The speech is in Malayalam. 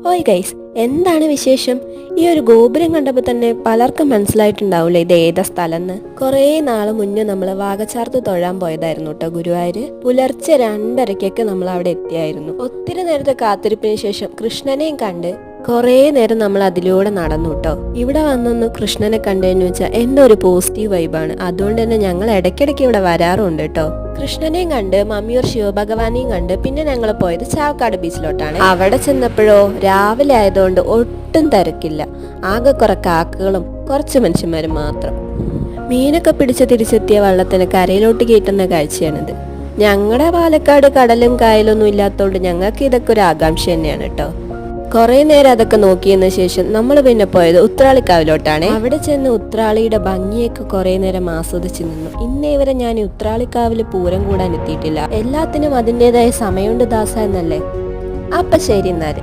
ഓയ് ഗൈസ്, എന്താണ് വിശേഷം? ഈ ഒരു ഗോപുരം കണ്ടപ്പോൾ തന്നെ പലർക്കും മനസ്സിലായിട്ടുണ്ടാവില്ലേ ഇത് ഏതാ സ്ഥലം എന്ന്. കുറേ നാൾ മുന്നേ നമ്മൾ വാകച്ചാർത്ത് തൊഴാൻ പോയതായിരുന്നു കേട്ടോ ഗുരുവായൂര്. പുലർച്ചെ 2:30 നമ്മൾ അവിടെ എത്തിയായിരുന്നു. ഒത്തിരി നേരത്തെ കാത്തിരിപ്പിന് ശേഷം കൃഷ്ണനെയും കണ്ട് കുറേ നേരം നമ്മൾ അതിലൂടെ നടന്നു കേട്ടോ. ഇവിടെ വന്നൊന്ന് കൃഷ്ണനെ കണ്ടതെന്ന് വെച്ചാൽ എന്റെ ഒരു പോസിറ്റീവ് വൈബാണ്. അതുകൊണ്ട് തന്നെ ഞങ്ങൾ ഇടയ്ക്കിടയ്ക്ക് ഇവിടെ വരാറുണ്ട് കേട്ടോ. കൃഷ്ണനെയും കണ്ട് മമ്മിയൂർ ശിവഭഗവാനെയും കണ്ട് പിന്നെ ഞങ്ങൾ പോയത് ചാവക്കാട് ബീച്ചിലോട്ടാണ്. അവിടെ ചെന്നപ്പോഴോ രാവിലെ ആയതുകൊണ്ട് ഒട്ടും തിരക്കില്ല. ആകെ കുറെ കാക്കകളും കുറച്ച് മനുഷ്യന്മാരും മാത്രം. മീനൊക്കെ പിടിച്ച് തിരിച്ചെത്തിയ വള്ളത്തിന് കരയിലോട്ട് കയറ്റുന്ന കാഴ്ചയാണിത്. ഞങ്ങളുടെ പാലക്കാട് കടലും കായലൊന്നും ഇല്ലാത്തതുകൊണ്ട് ഞങ്ങൾക്ക് ഇതൊക്കെ ഒരു ആകാംക്ഷ തന്നെയാണ് കേട്ടോ. കുറെ നേരം അതൊക്കെ നോക്കിയതിനു ശേഷം നമ്മൾ പിന്നെ പോയത് ഉത്രാളിക്കാവിലോട്ടാണ്. അവിടെ ചെന്ന് ഉത്രാളിയുടെ ഭംഗിയൊക്കെ കുറെ നേരം ആസ്വദിച്ചു നിന്നു. ഇന്നേ വരെ ഞാൻ ഉത്രാളിക്കാവില് പൂരം കൂടാൻ എത്തിയിട്ടില്ല. എല്ലാത്തിനും അതിൻ്റെതായ സമയമുണ്ട് ദാസ എന്നല്ലേ. അപ്പൊ ശരി എന്നാല്.